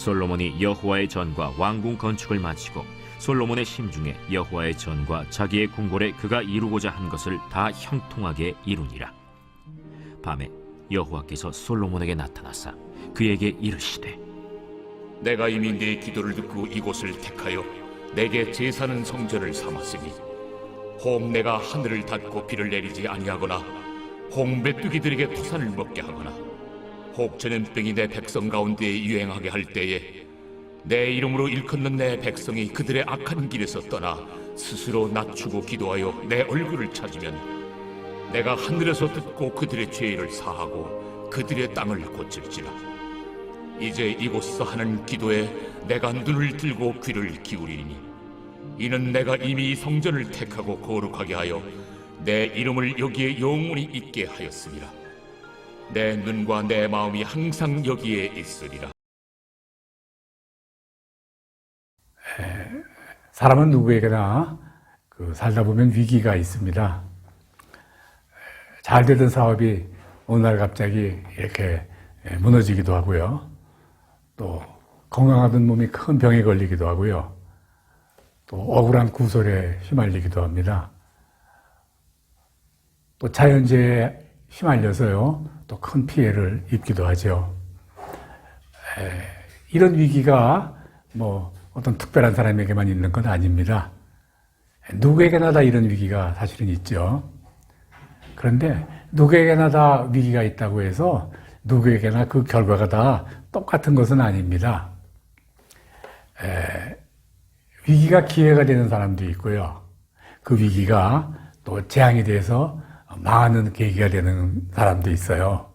솔로몬이 여호와의 전과 왕궁 건축을 마치고 솔로몬의 심중에 여호와의 전과 자기의 궁궐에 그가 이루고자 한 것을 다 형통하게 이루니라. 밤에 여호와께서 솔로몬에게 나타나사 그에게 이르시되 내가 이미 네 기도를 듣고 이곳을 택하여 내게 제사는 성전을 삼았으니 혹 내가 하늘을 닫고 비를 내리지 아니하거나 혹 메뚜기들에게 토산을 먹게 하거나 혹 전염병이 내 백성 가운데 유행하게 할 때에 내 이름으로 일컫는 내 백성이 그들의 악한 길에서 떠나 스스로 낮추고 기도하여 내 얼굴을 찾으면 내가 하늘에서 듣고 그들의 죄를 사하고 그들의 땅을 고칠지라. 이제 이곳에서 하는 기도에 내가 눈을 들고 귀를 기울이니 이는 내가 이미 이 성전을 택하고 거룩하게 하여 내 이름을 여기에 영원히 있게 하였습니다. 내 눈과 내 마음이 항상 여기에 있으리라. 사람은 누구에게나 살다 보면 위기가 있습니다. 잘 되던 사업이 어느 날 갑자기 이렇게 무너지기도 하고요. 또 건강하던 몸이 큰 병에 걸리기도 하고요. 또 억울한 구설에 휘말리기도 합니다. 또 자연재해에 휘말려서요, 또 큰 피해를 입기도 하죠. 이런 위기가 어떤 특별한 사람에게만 있는 건 아닙니다. 누구에게나 다 이런 위기가 사실은 있죠. 그런데 누구에게나 다 위기가 있다고 해서 누구에게나 그 결과가 다 똑같은 것은 아닙니다. 위기가 기회가 되는 사람도 있고요. 그 위기가 또 재앙이 돼서 망하는 계기가 되는 사람도 있어요.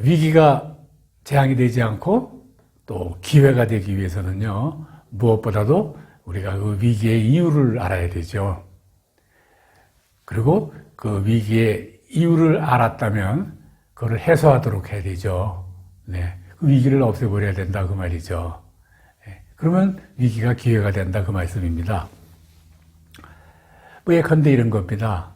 위기가 재앙이 되지 않고 또 기회가 되기 위해서는요, 무엇보다도 우리가 그 위기의 이유를 알아야 되죠. 그리고 그 위기의 이유를 알았다면 그걸 해소하도록 해야 되죠. 네, 그 위기를 없애버려야 된다 그 말이죠. 그러면 위기가 기회가 된다 그 말씀입니다. 예컨대 이런 겁니다.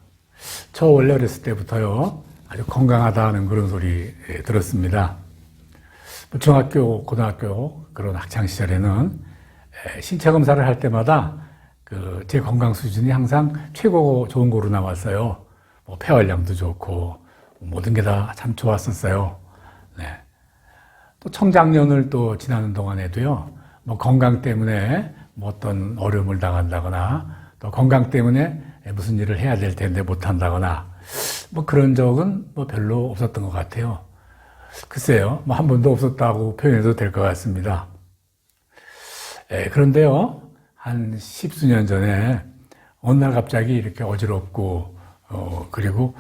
저 원래 어렸을 때부터요, 아주 건강하다는 그런 소리 들었습니다. 중학교, 고등학교 그런 학창 시절에는 신체 검사를 할 때마다 제 건강 수준이 항상 최고 좋은 거로 나왔어요. 폐활량도 좋고 모든 게 다 참 좋았었어요. 네. 또 청장년을 또 지나는 동안에도요, 건강 때문에 어떤 어려움을 당한다거나 또 건강 때문에 무슨 일을 해야 될 텐데 못한다거나 그런 적은 별로 없었던 것 같아요. 글쎄요, 한 번도 없었다고 표현해도 될 것 같습니다. 그런데요, 한 십수년 전에 어느 날 갑자기 이렇게 어지럽고 그리고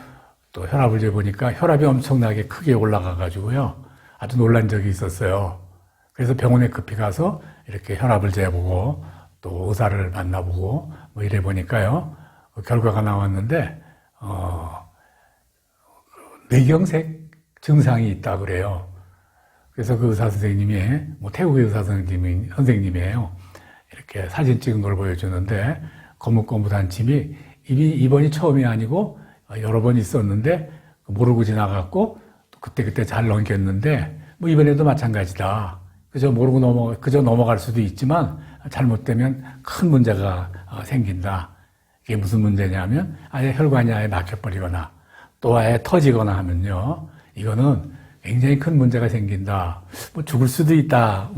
또 혈압을 재보니까 혈압이 엄청나게 크게 올라가가지고요, 아주 놀란 적이 있었어요. 그래서 병원에 급히 가서 이렇게 혈압을 재보고 또 의사를 만나보고 이래 보니까요, 결과가 나왔는데 뇌경색 증상이 있다 그래요. 그래서 그 의사 선생님이 태국의 의사 선생님이에요. 이렇게 사진 찍은 걸 보여주는데 거뭇거뭇한 침이 이미 이번이 처음이 아니고 여러 번 있었는데 모르고 지나갔고 또 그때 잘 넘겼는데 이번에도 마찬가지다. 그저 넘어갈 수도 있지만 잘못되면 큰 문제가 생긴다. 이게 무슨 문제냐면 아예 혈관이 아예 막혀버리거나 또 아예 터지거나 하면요, 이거는 굉장히 큰 문제가 생긴다. 죽을 수도 있다.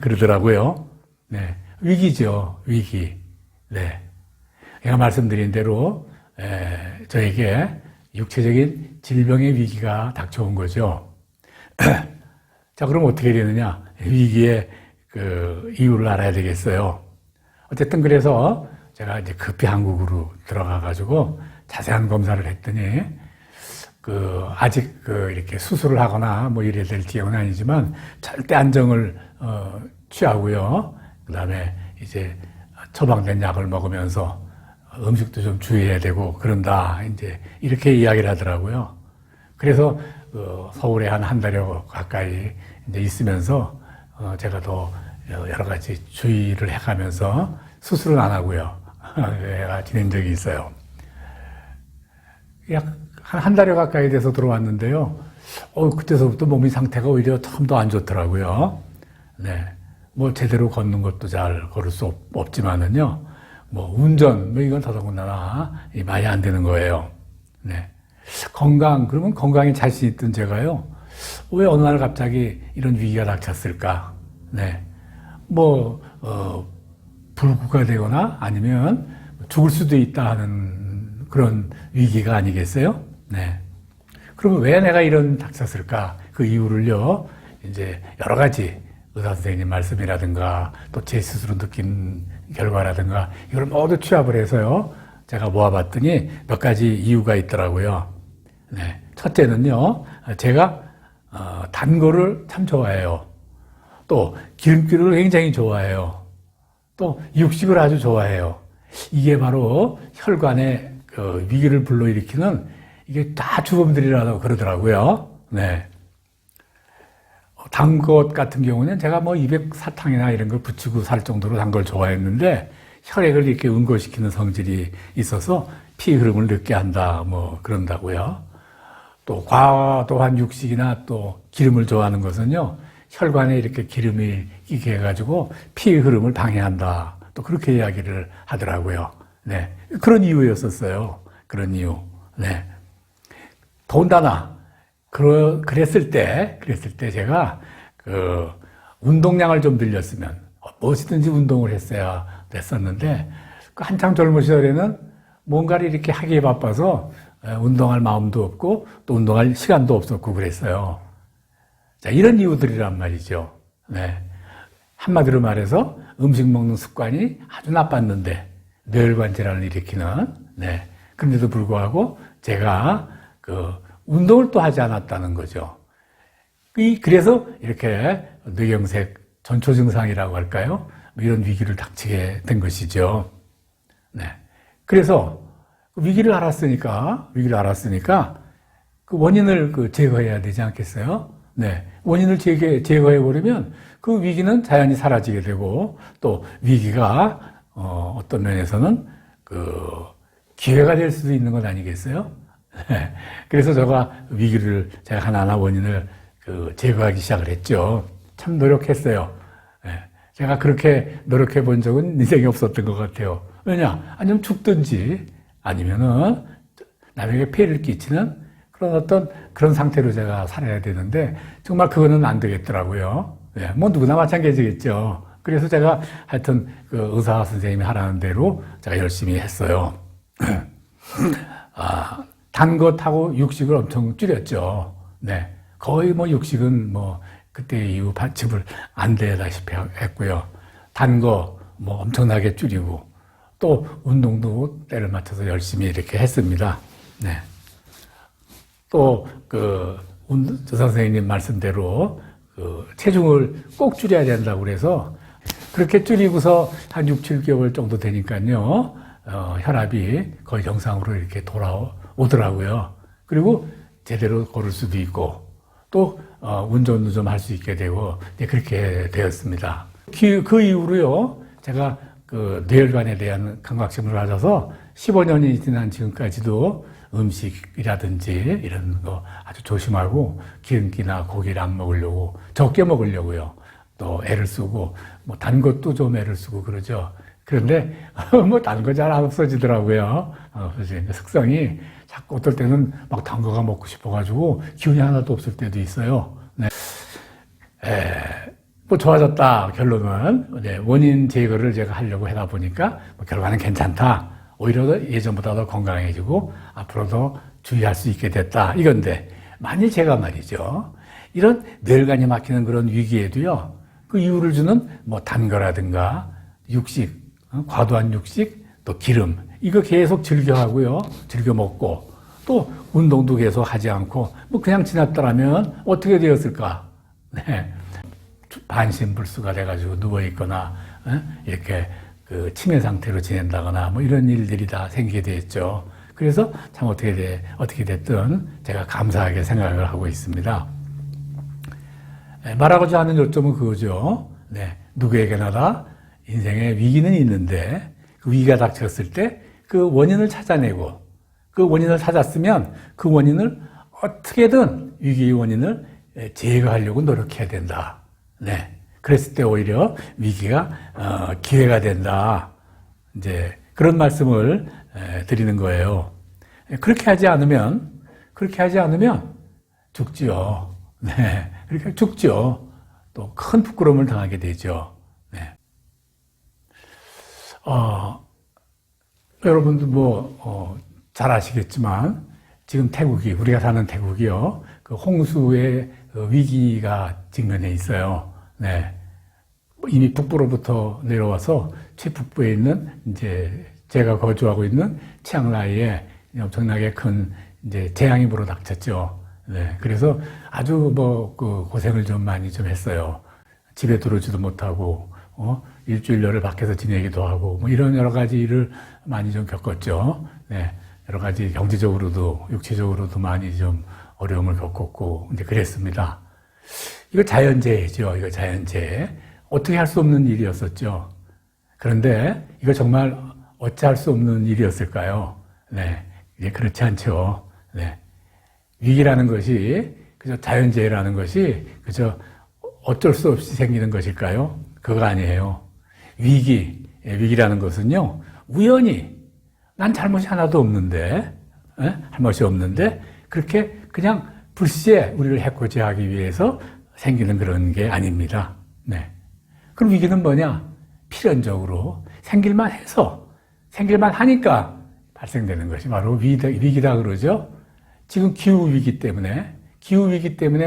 그러더라고요. 네. 위기죠. 위기. 네. 제가 말씀드린 대로, 저에게 육체적인 질병의 위기가 닥쳐온 거죠. 자, 그럼 어떻게 되느냐? 위기의 이유를 알아야 되겠어요. 어쨌든 그래서 제가 이제 급히 한국으로 들어가가지고 자세한 검사를 했더니, 아직 이렇게 수술을 하거나 이래야 될 지경은 아니지만 절대 안정을 취하고요. 그 다음에 이제 처방된 약을 먹으면서 음식도 좀 주의해야 되고 그런다. 이제 이렇게 이야기를 하더라고요. 그래서 서울에 한 달여 가까이 이제 있으면서 제가 더 여러 가지 주의를 해가면서 수술은 안 하고요. 제가 지낸 적이 있어요. 약 한 달여 가까이 돼서 들어왔는데요. 그때서부터 몸의 상태가 오히려 참 더 안 좋더라고요. 네. 뭐 제대로 걷는 것도 잘 걸을 수 없지만은요. 뭐 운전, 뭐 이건 더더군다나 많이 안 되는 거예요. 네. 건강, 그러면 건강에 자신 있던 제가요. 왜 어느 날 갑자기 이런 위기가 닥쳤을까? 네. 불구가 되거나 아니면 죽을 수도 있다 하는 그런 위기가 아니겠어요? 네. 그러면 왜 내가 이런 닥쳤을까? 그 이유를요, 이제 여러 가지 의사 선생님 말씀이라든가 또 제 스스로 느낀 결과라든가 이걸 모두 취합을 해서요, 제가 모아봤더니 몇 가지 이유가 있더라고요. 네. 첫째는요, 제가 단 거를 참 좋아해요. 또 기름기를 굉장히 좋아해요. 또 육식을 아주 좋아해요. 이게 바로 혈관의 그 위기를 불러일으키는 이게 다 주범들이라고 그러더라고요. 네. 단 것 같은 경우는 제가 뭐 입에 사탕이나 이런 걸 붙이고 살 정도로 단 걸 좋아했는데 혈액을 이렇게 응고시키는 성질이 있어서 피 흐름을 늦게 한다, 뭐 그런다고요. 또 과도한 육식이나 또 기름을 좋아하는 것은요, 혈관에 이렇게 기름이 끼게 해가지고 피 흐름을 방해한다. 또 그렇게 이야기를 하더라고요. 네. 그런 이유였었어요. 그런 이유. 네. 더군다나, 그랬을 때 제가 운동량을 좀 늘렸으면, 무엇이든지 운동을 했어야 됐었는데, 한창 젊은 시절에는 뭔가를 이렇게 하기에 바빠서 운동할 마음도 없고, 또 운동할 시간도 없었고 그랬어요. 자, 이런 이유들이란 말이죠. 네. 한마디로 말해서 음식 먹는 습관이 아주 나빴는데, 뇌혈관 질환을 일으키는, 네. 그런데도 불구하고 제가 운동을 또 하지 않았다는 거죠. 그래서 이렇게 뇌경색 전초 증상이라고 할까요? 이런 위기를 닥치게 된 것이죠. 네. 그래서 위기를 알았으니까 그 원인을 제거해야 되지 않겠어요? 네. 원인을 제거해버리면 그 위기는 자연히 사라지게 되고 또 위기가 어떤 면에서는 기회가 될 수도 있는 것 아니겠어요? 네. 그래서 제가 하나하나 원인을 제거하기 시작을 했죠. 참 노력했어요. 네. 제가 그렇게 노력해 본 적은 인생에 없었던 것 같아요. 아니면 죽든지 아니면은 남에게 피해를 끼치는 그런 상태로 제가 살아야 되는데 정말 그거는 안 되겠더라고요. 네. 뭐 누구나 마찬가지겠죠. 그래서 제가 하여튼 의사 선생님이 하라는 대로 제가 열심히 했어요. 단 것하고 육식을 엄청 줄였죠. 네. 거의 육식은 그때 이후 받침을 안 되다시피 했고요. 단 거 엄청나게 줄이고 또 운동도 때를 맞춰서 열심히 이렇게 했습니다. 네. 또 저 선생님 말씀대로 체중을 꼭 줄여야 된다고 그래서 그렇게 줄이고서 한 6, 7개월 정도 되니까요. 혈압이 거의 정상으로 이렇게 돌아오더라고요. 그리고 제대로 걸을 수도 있고, 또, 운전도 좀 할 수 있게 되고, 그렇게 되었습니다. 그 이후로요, 제가 뇌혈관에 대한 경각심을 가져서 15년이 지난 지금까지도 음식이라든지 이런 거 아주 조심하고, 기름기나 고기를 안 먹으려고, 적게 먹으려고요. 또 애를 쓰고, 단 것도 좀 애를 쓰고 그러죠. 그런데 단 거 잘 안 없어지더라고요. 없어지는 숙성이 자꾸 어떨 때는 단 거가 먹고 싶어가지고 기운이 하나도 없을 때도 있어요. 네. 좋아졌다 결론은. 네. 원인 제거를 제가 하려고 하다 보니까 결과는 괜찮다. 오히려 예전보다 더 건강해지고 앞으로도 주의할 수 있게 됐다. 이건데 만일 제가 말이죠. 이런 뇌혈관이 막히는 그런 위기에도요. 그 이유를 주는 단 거라든가 육식, 과도한 육식, 또 기름, 이거 계속 즐겨하고요. 즐겨 먹고, 또 운동도 계속 하지 않고, 그냥 지났더라면 어떻게 되었을까? 네. 반신불수가 돼가지고 누워있거나, 이렇게 치매 상태로 지낸다거나, 이런 일들이 다 생기게 됐죠. 그래서 참 어떻게 됐든 제가 감사하게 생각을 하고 있습니다. 말하고자 하는 요점은 그거죠. 네. 누구에게나 다 인생에 위기는 있는데 그 위기가 닥쳤을 때 그 원인을 찾아내고 그 원인을 찾았으면 그 원인을 어떻게든 위기의 원인을 제거하려고 노력해야 된다. 네. 그랬을 때 오히려 위기가 기회가 된다. 이제 그런 말씀을 드리는 거예요. 그렇게 하지 않으면 죽지요. 네. 그렇게 죽죠. 또 큰 부끄러움을 당하게 되죠. 네. 여러분도 잘 아시겠지만 지금 우리가 사는 태국이요. 그 홍수의 위기가 직면해 있어요. 네. 이미 북부로부터 내려와서 최북부에 있는 이제 제가 거주하고 있는 치앙라이에 엄청나게 큰 이제 재앙이 불어닥쳤죠. 네. 그래서 아주 그 고생을 좀 많이 좀 했어요. 집에 들어오지도 못하고, 일주일 열흘 밖에서 지내기도 하고, 이런 여러 가지 일을 많이 좀 겪었죠. 네. 여러 가지 경제적으로도, 육체적으로도 많이 좀 어려움을 겪었고, 이제 그랬습니다. 이거 자연재해죠. 이거 자연재해. 어떻게 할 수 없는 일이었었죠. 그런데 이거 정말 어찌할 수 없는 일이었을까요? 네. 이게 그렇지 않죠. 네. 위기라는 것이, 그저 자연재해라는 것이, 그저 어쩔 수 없이 생기는 것일까요? 그거 아니에요. 위기라는 것은요, 우연히, 난 잘못이 하나도 없는데, 잘못이 없는데, 그렇게 그냥 불시에 우리를 해코지하기 위해서 생기는 그런 게 아닙니다. 네. 그럼 위기는 뭐냐? 필연적으로 생길만 하니까 발생되는 것이 바로 위기다 그러죠. 지금 기후위기 때문에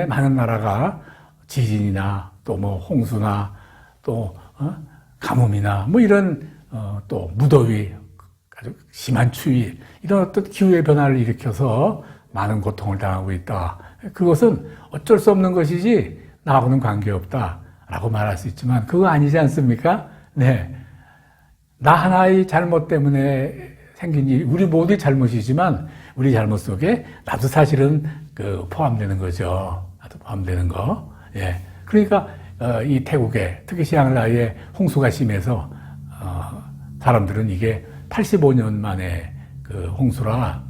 많은 나라가 지진이나 또 홍수나 또 가뭄이나 이런 또 무더위, 아주 심한 추위, 이런 어떤 기후의 변화를 일으켜서 많은 고통을 당하고 있다. 그것은 어쩔 수 없는 것이지 나하고는 관계없다라고 말할 수 있지만 그거 아니지 않습니까? 네. 나 하나의 잘못 때문에 생긴 일, 우리 모두의 잘못이지만 우리 잘못 속에 나도 사실은 포함되는 거죠. 나도 포함되는 거. 예. 그러니까 이 태국에 특히 치앙라이에 홍수가 심해서 사람들은 이게 85년 만에 그 홍수라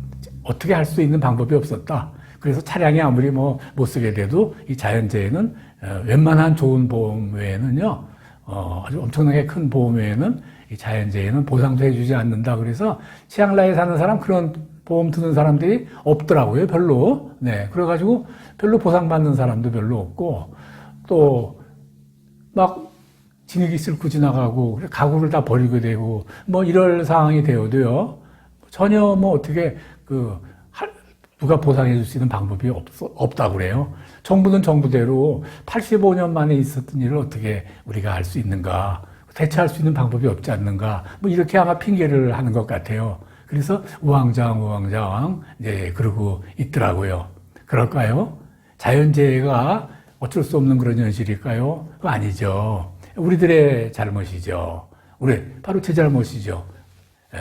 어떻게 할 수 있는 방법이 없었다. 그래서 차량이 아무리 못 쓰게 돼도 이 자연재해는 웬만한 좋은 보험 외에는요, 아주 엄청나게 큰 보험 외에는 이 자연재해는 보상도 해주지 않는다. 그래서 치앙라이에 사는 사람 그런 보험 드는 사람들이 없더라고요, 별로. 네. 그래가지고 별로 보상받는 사람도 별로 없고, 또, 진흙이 쓸고 지나가고, 가구를 다 버리게 되고, 이럴 상황이 되어도요, 전혀 어떻게, 누가 보상해 줄 수 있는 방법이 없다고 그래요. 정부는 정부대로 85년 만에 있었던 일을 어떻게 우리가 할 수 있는가, 대처할 수 있는 방법이 없지 않는가, 이렇게 아마 핑계를 하는 것 같아요. 그래서 우왕좌왕, 네, 그러고 있더라고요. 그럴까요? 자연재해가 어쩔 수 없는 그런 현실일까요? 그거 아니죠. 우리들의 잘못이죠. 바로 제 잘못이죠. 예.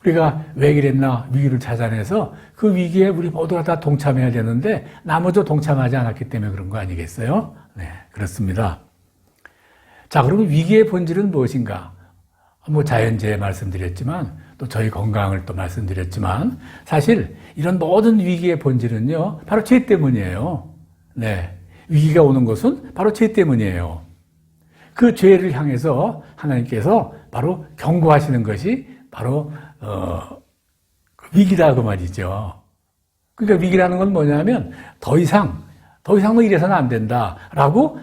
우리가 왜 그랬나 위기를 찾아내서 그 위기에 우리 모두가 다 동참해야 되는데 나머지 동참하지 않았기 때문에 그런 거 아니겠어요? 네, 그렇습니다. 자, 그러면 위기의 본질은 무엇인가? 자연재해 말씀드렸지만 또 저희 건강을 또 말씀드렸지만 사실 이런 모든 위기의 본질은요, 바로 죄 때문이에요. 네. 위기가 오는 것은 바로 죄 때문이에요. 그 죄를 향해서 하나님께서 바로 경고하시는 것이 바로 위기다 그 말이죠. 그러니까 위기라는 건 뭐냐면 더 이상 너 이래서는 안 된다라고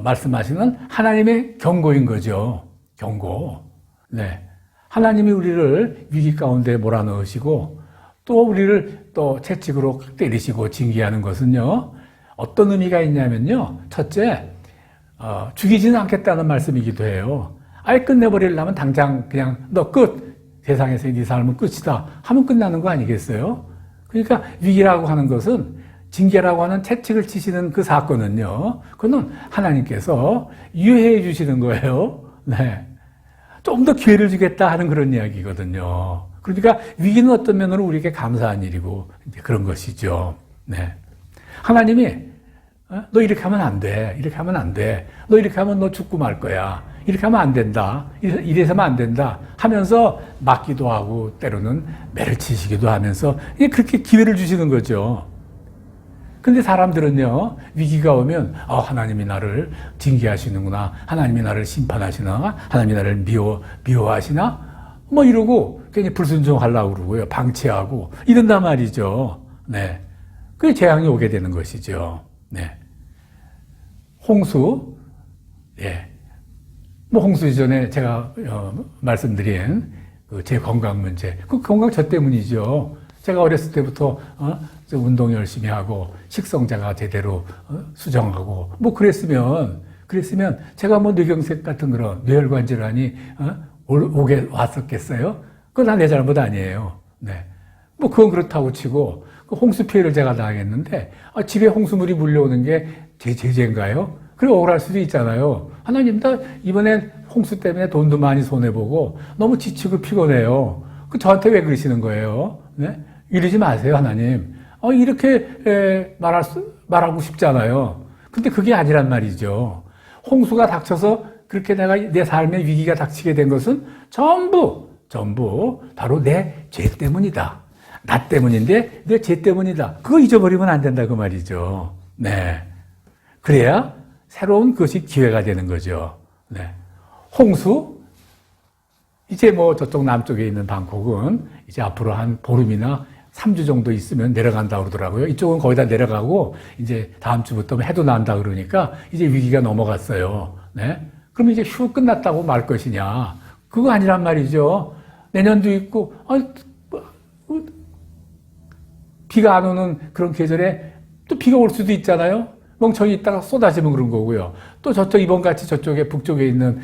말씀하시는 하나님의 경고인 거죠. 경고. 네. 하나님이 우리를 위기 가운데 몰아넣으시고 또 우리를 또 채찍으로 때리시고 징계하는 것은요, 어떤 의미가 있냐면요, 첫째, 죽이지는 않겠다는 말씀이기도 해요. 아예 끝내버리려면 당장 그냥 너 끝! 세상에서 네 삶은 끝이다 하면 끝나는 거 아니겠어요? 그러니까 위기라고 하는 것은 징계라고 하는 채찍을 치시는 그 사건은요, 그거는 하나님께서 유예해 주시는 거예요. 네. 좀 더 기회를 주겠다 하는 그런 이야기거든요. 그러니까 위기는 어떤 면으로 우리에게 감사한 일이고 이제 그런 것이죠. 네. 하나님이 너 이렇게 하면 안 돼. 이렇게 하면 안 돼. 너 이렇게 하면 너 죽고 말 거야. 이렇게 하면 안 된다. 이래서면 안 된다. 하면서 막기도 하고 때로는 매를 치시기도 하면서 그렇게 기회를 주시는 거죠. 근데 사람들은요, 위기가 오면, 하나님이 나를 징계하시는구나. 하나님이 나를 심판하시나? 하나님이 나를 미워하시나? 뭐 이러고, 괜히 불순종하려고 그러고요. 방치하고, 이런단 말이죠. 네. 그게 재앙이 오게 되는 것이죠. 네. 홍수, 예. 뭐 홍수 이전에 제가 말씀드린 제 건강 문제, 그 건강 저 때문이죠. 제가 어렸을 때부터 운동 열심히 하고 식성자가 제대로 수정하고 뭐 그랬으면 제가 뭐 뇌경색 같은 그런 뇌혈관 질환이 오게 왔었겠어요? 그건 다 내 잘못 아니에요. 네. 뭐 그건 그렇다고 치고 그 홍수 피해를 제가 당했는데 집에 홍수물이 물려오는 게 제 죄인가요? 그래 억울할 수도 있잖아요. 하나님, 나 이번엔 홍수 때문에 돈도 많이 손해보고 너무 지치고 피곤해요. 저한테 왜 그러시는 거예요? 네? 이러지 마세요, 하나님. 이렇게 말하고 싶잖아요. 근데 그게 아니란 말이죠. 홍수가 닥쳐서 그렇게 내가 내 삶에 위기가 닥치게 된 것은 전부 바로 내 죄 때문이다. 나 때문인데 내 죄 때문이다. 그거 잊어버리면 안 된다, 그 말이죠. 네. 그래야 새로운 것이 기회가 되는 거죠. 네. 홍수, 이제 뭐 저쪽 남쪽에 있는 방콕은 이제 앞으로 한 보름이나 3주 정도 있으면 내려간다고 그러더라고요. 이쪽은 거의 다 내려가고 이제 다음 주부터 해도 난다 그러니까 이제 위기가 넘어갔어요. 네. 그럼 이제 휴 끝났다고 말 것이냐. 그거 아니란 말이죠. 내년도 있고, 비가 안 오는 그런 계절에 또 비가 올 수도 있잖아요. 멍청이 있다가 쏟아지면 그런 거고요. 또 저쪽 이번같이 저쪽에 북쪽에 있는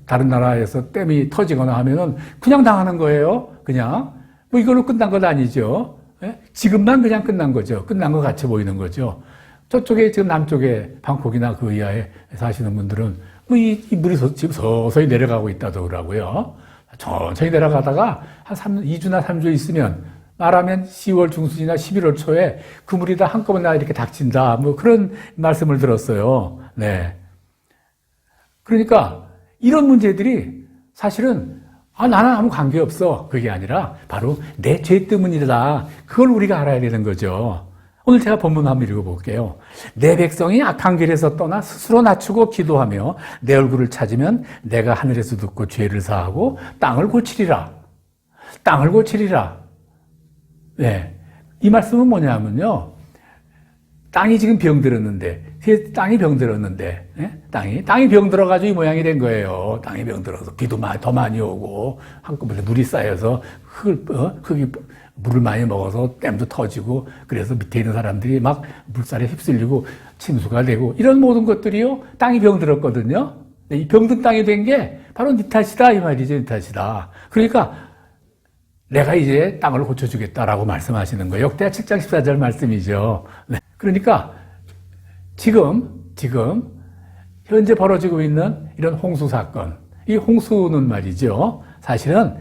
다른 나라에서 댐이 터지거나 하면은 그냥 당하는 거예요. 그냥 뭐 이걸로 끝난 건 아니죠. 예? 지금만 그냥 끝난 거죠. 끝난 것 같이 보이는 거죠. 저쪽에 지금 남쪽에 방콕이나 그 이하에 사시는 분들은 뭐 이 물이 지금 서서히 내려가고 있다고 그러고요. 천천히 내려가다가 한 2주나 3주 있으면 말하면 10월 중순이나 11월 초에 그 물이 다 한꺼번에 이렇게 닥친다. 뭐 그런 말씀을 들었어요. 네. 그러니까 이런 문제들이 사실은 나는 아무 관계없어. 그게 아니라 바로 내 죄 때문이다. 그걸 우리가 알아야 되는 거죠. 오늘 제가 본문 한번 읽어볼게요. 내 백성이 악한 길에서 떠나 스스로 낮추고 기도하며 내 얼굴을 찾으면 내가 하늘에서 듣고 죄를 사하고 땅을 고치리라. 땅을 고치리라. 네. 이 말씀은 뭐냐면요. 땅이 지금 병들었는데, 땅이 병들었는데, 네? 땅이 병들어가지고 이 모양이 된 거예요. 땅이 병들어서 비도 더 많이 오고, 한꺼번에 물이 쌓여서 흙이 물을 많이 먹어서 댐도 터지고, 그래서 밑에 있는 사람들이 막 물살에 휩쓸리고 침수가 되고, 이런 모든 것들이요, 땅이 병들었거든요. 이 병든 땅이 된 게 바로 네 탓이다, 이 말이죠, 네 탓이다. 그러니까, 내가 이제 땅을 고쳐주겠다라고 말씀하시는 거예요. 역대하 7장 14절 말씀이죠. 네. 그러니까 지금 현재 벌어지고 있는 이런 홍수 사건, 이 홍수는 말이죠. 사실은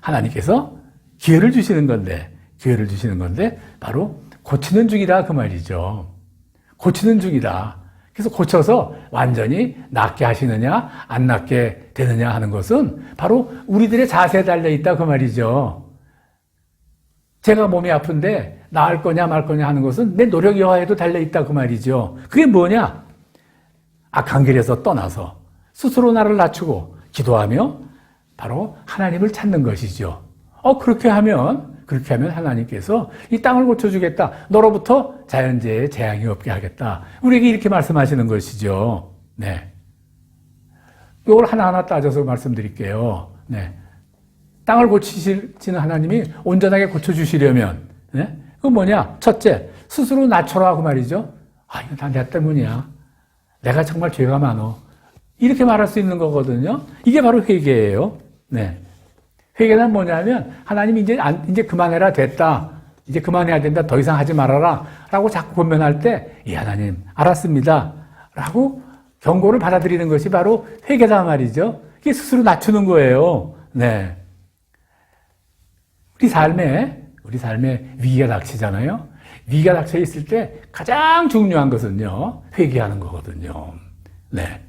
하나님께서 기회를 주시는 건데 바로 고치는 중이다 그 말이죠. 고치는 중이다. 그래서 고쳐서 완전히 낫게 하시느냐 안 낫게 되느냐 하는 것은 바로 우리들의 자세에 달려있다 그 말이죠. 제가 몸이 아픈데 나을 거냐 말 거냐 하는 것은 내 노력 여하에도 달려있다 그 말이죠. 그게 뭐냐? 악한 길에서 떠나서 스스로 나를 낮추고 기도하며 바로 하나님을 찾는 것이죠. 그렇게 하면 하나님께서 이 땅을 고쳐주겠다. 너로부터 자연재해 재앙이 없게 하겠다. 우리에게 이렇게 말씀하시는 것이죠. 네. 이걸 하나하나 따져서 말씀드릴게요. 네. 땅을 고치시는 하나님이 온전하게 고쳐주시려면, 네? 그건 뭐냐? 첫째, 스스로 낮춰라. 그 말이죠. 이거 다 내 때문이야. 내가 정말 죄가 많어. 이렇게 말할 수 있는 거거든요. 이게 바로 회개예요. 네. 회개는 뭐냐면 하나님이 이제 그만해라 됐다. 이제 그만해야 된다. 더 이상 하지 말아라. 라고 자꾸 권면할 때 하나님 알았습니다. 라고 경고를 받아들이는 것이 바로 회개다 말이죠. 이게 스스로 낮추는 거예요. 네. 우리 삶에 위기가 닥치잖아요. 위기가 닥쳐 있을 때 가장 중요한 것은요. 회개하는 거거든요. 네.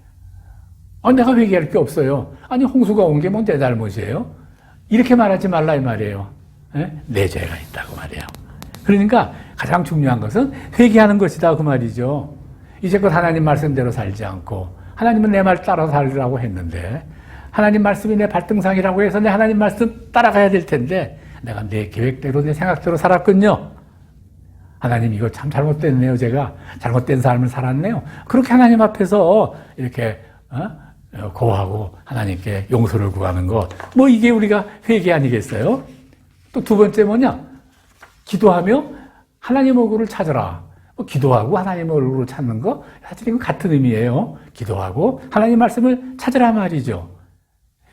내가 회개할 게 없어요. 홍수가 온 게 뭐 내 잘못이에요? 이렇게 말하지 말라 이 말이에요. 네? 내 죄가 있다고 말이에요. 그러니까 가장 중요한 것은 회개하는 것이다 그 말이죠. 이제껏 하나님 말씀대로 살지 않고 하나님은 내 말 따라 살으라고 했는데 하나님 말씀이 내 발등상이라고 해서 내 하나님 말씀 따라가야 될 텐데 내가 내 계획대로 내 생각대로 살았군요. 하나님 이거 참 잘못됐네요. 제가 잘못된 삶을 살았네요. 그렇게 하나님 앞에서 이렇게 고하고 하나님께 용서를 구하는 것, 뭐 이게 우리가 회개 아니겠어요? 또 두 번째 뭐냐? 기도하며 하나님 얼굴을 찾아라. 기도하고 하나님 얼굴을 찾는 거 사실 이건 같은 의미예요. 기도하고 하나님 말씀을 찾으라 말이죠.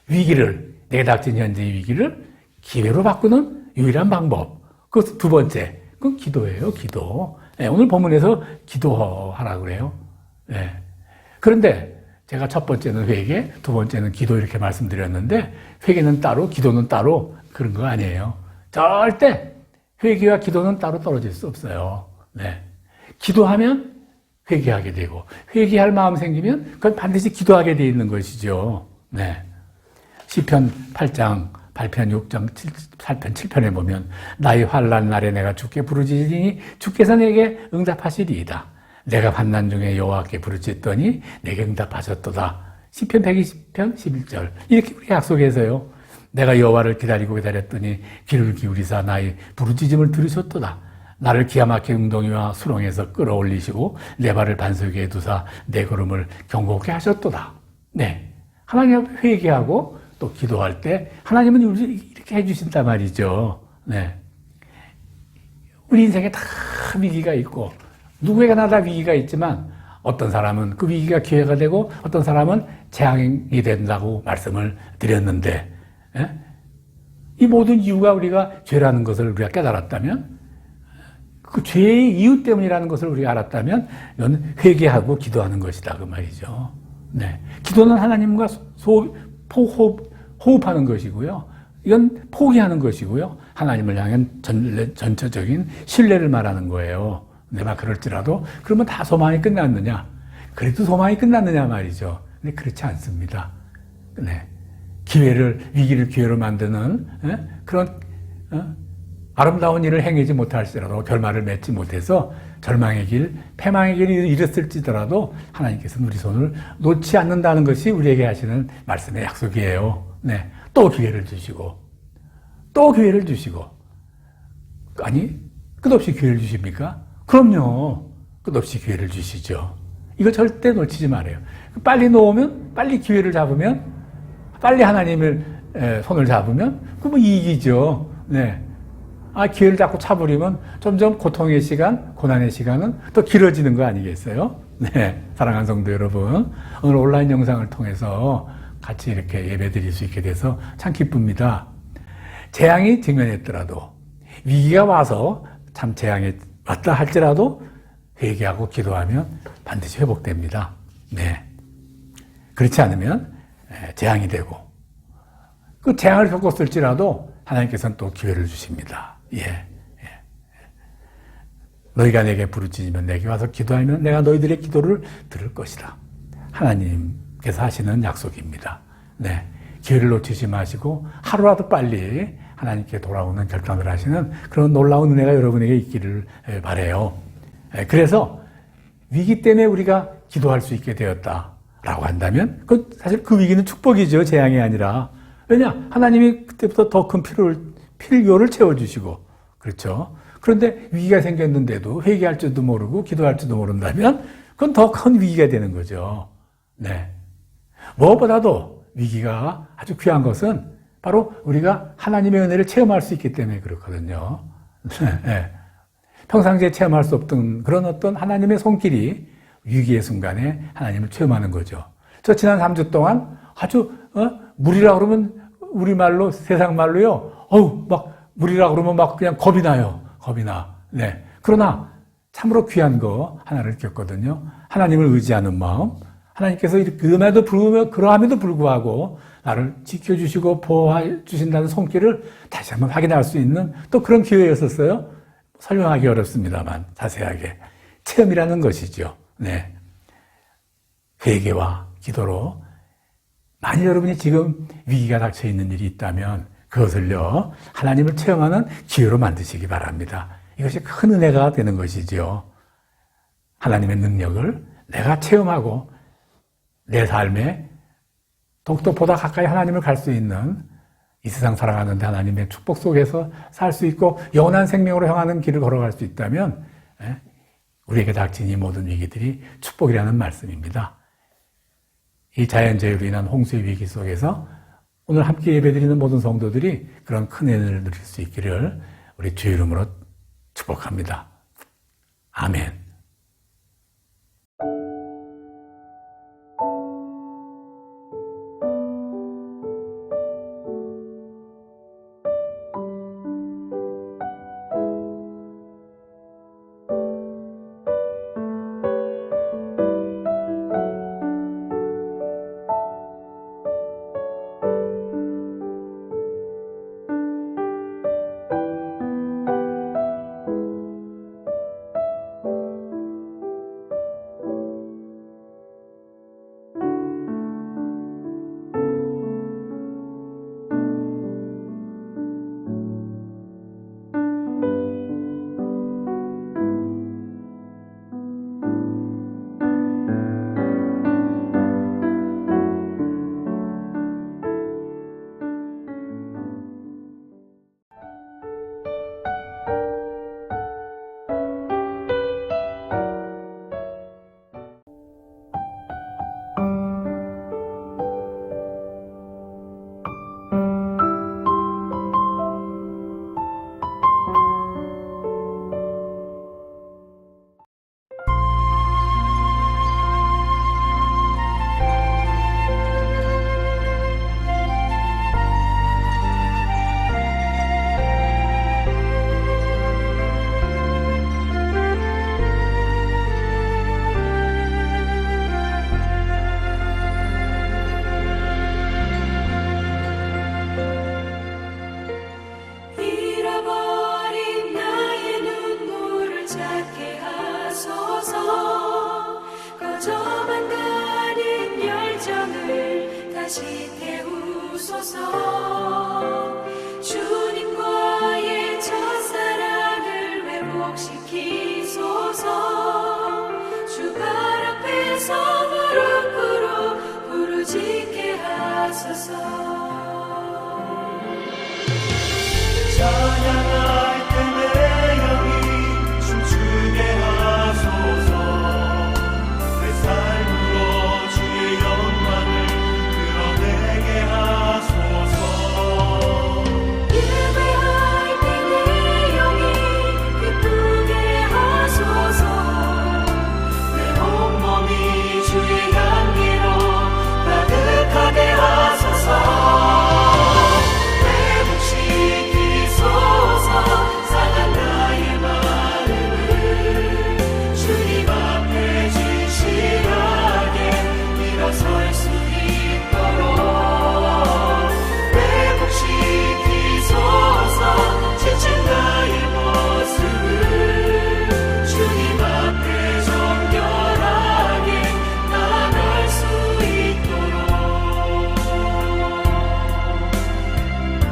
위기를, 내가 닥친 현재의 위기를 기회로 바꾸는 유일한 방법. 그 두 번째, 그건 기도예요. 기도. 네, 오늘 본문에서 기도하라 그래요. 네. 그런데 제가 첫 번째는 회개, 두 번째는 기도 이렇게 말씀드렸는데 회개는 따로, 기도는 따로 그런 거 아니에요. 절대 회개와 기도는 따로 떨어질 수 없어요. 네. 기도하면 회개하게 되고 회개할 마음 생기면 그건 반드시 기도하게 돼 있는 것이죠. 네. 시편 8장 8편 6장 8편 7편에 보면 나의 환난 날에 내가 주께 부르짖으니 주께서 내게 응답하시리이다. 내가 환난 중에 여호와께 부르짖더니 내게 응답하셨도다. 시편 120편 11절 이렇게 우리 약속해서요. 내가 여호와를 기다리고 기다렸더니 귀를 기울이사 나의 부르짖음을 들으셨도다. 나를 기가 막힌 웅덩이와 수렁에서 끌어올리시고 내 발을 반석에 두사 내 걸음을 경고케 하셨도다. 네, 하나님 앞에 회개하고 또 기도할 때 하나님은 이렇게 해주신단 말이죠. 네, 우리 인생에 다 위기가 있고 누구에게나 다 위기가 있지만 어떤 사람은 그 위기가 기회가 되고 어떤 사람은 재앙이 된다고 말씀을 드렸는데 이 모든 이유가 우리가 죄라는 것을 우리가 깨달았다면 그 죄의 이유 때문이라는 것을 우리가 알았다면 이건 회개하고 기도하는 것이다 그 말이죠. 네, 기도는 하나님과 호흡하는 것이고요. 이건 포기하는 것이고요. 하나님을 향한 전체적인 신뢰를 말하는 거예요. 내가 그럴지라도 그러면 다 소망이 끝났느냐? 그래도 소망이 끝났느냐 말이죠. 근데 그렇지 않습니다. 네. 위기를 기회로 만드는 그런 아름다운 일을 행하지 못할지라도 결말을 맺지 못해서 절망의 길, 패망의 길을 이뤘을지더라도 하나님께서는 우리 손을 놓지 않는다는 것이 우리에게 하시는 말씀의 약속이에요. 네. 또 기회를 주시고 또 기회를 주시고 아니 끝없이 기회를 주십니까? 그럼요. 끝없이 기회를 주시죠. 이거 절대 놓치지 말아요. 빨리 놓으면 빨리 기회를 잡으면 빨리 하나님을 손을 잡으면 그뭐 이익이죠. 네. 기회를 잡고 차버리면 점점 고통의 시간, 고난의 시간은 더 길어지는 거 아니겠어요? 네. 사랑하는 성도 여러분, 오늘 온라인 영상을 통해서 같이 이렇게 예배 드릴 수 있게 돼서 참 기쁩니다. 재앙이 직면했더라도 위기가 와서 참 재앙이 왔다 할지라도 회개하고 기도하면 반드시 회복됩니다. 네. 그렇지 않으면 재앙이 되고 그 재앙을 겪었을지라도 하나님께서는 또 기회를 주십니다. 예. 너희가 내게 부르짖으면 내게 와서 기도하면 내가 너희들의 기도를 들을 것이다. 하나님께서 하시는 약속입니다. 네. 기회를 놓치지 마시고 하루라도 빨리 하나님께 돌아오는 결단을 하시는 그런 놀라운 은혜가 여러분에게 있기를 바라요. 그래서 위기 때문에 우리가 기도할 수 있게 되었다라고 한다면 사실 그 위기는 축복이죠. 재앙이 아니라. 왜냐? 하나님이 그때부터 더 큰 필요를 채워주시고 그렇죠. 그런데 위기가 생겼는데도 회개할 줄도 모르고 기도할 줄도 모른다면 그건 더 큰 위기가 되는 거죠. 네. 무엇보다도 위기가 아주 귀한 것은 바로 우리가 하나님의 은혜를 체험할 수 있기 때문에 그렇거든요. 네. 평상시에 체험할 수 없던 그런 어떤 하나님의 손길이 위기의 순간에 하나님을 체험하는 거죠. 저 지난 3주 동안 아주 물이라 그러면 우리말로 세상 말로요. 막 물이라 그러면 막 그냥 겁이 나요. 겁이 나. 네. 그러나 참으로 귀한 거 하나를 겪거든요. 하나님을 의지하는 마음. 하나님께서 그러함에도 불구하고 나를 지켜주시고 보호해 주신다는 손길을 다시 한번 확인할 수 있는 또 그런 기회였었어요. 설명하기 어렵습니다만 자세하게 체험이라는 것이죠. 네. 회개와 기도로 만일 여러분이 지금 위기가 닥쳐 있는 일이 있다면 그것을요 하나님을 체험하는 기회로 만드시기 바랍니다. 이것이 큰 은혜가 되는 것이지요. 하나님의 능력을 내가 체험하고 내 삶에 더욱더 보다 가까이 하나님을 갈 수 있는, 이 세상 살아가는데 하나님의 축복 속에서 살 수 있고 영원한 생명으로 향하는 길을 걸어갈 수 있다면 우리에게 닥친 이 모든 위기들이 축복이라는 말씀입니다. 이 자연재해로 인한 홍수의 위기 속에서 오늘 함께 예배드리는 모든 성도들이 그런 큰 은혜를 누릴 수 있기를 우리 주의 이름으로 축복합니다. 아멘. 다시 태우소서. 주님과의 첫사랑을 회복시키소서. 주발 앞에서 무릎 꿇어 부르짖게 하소서.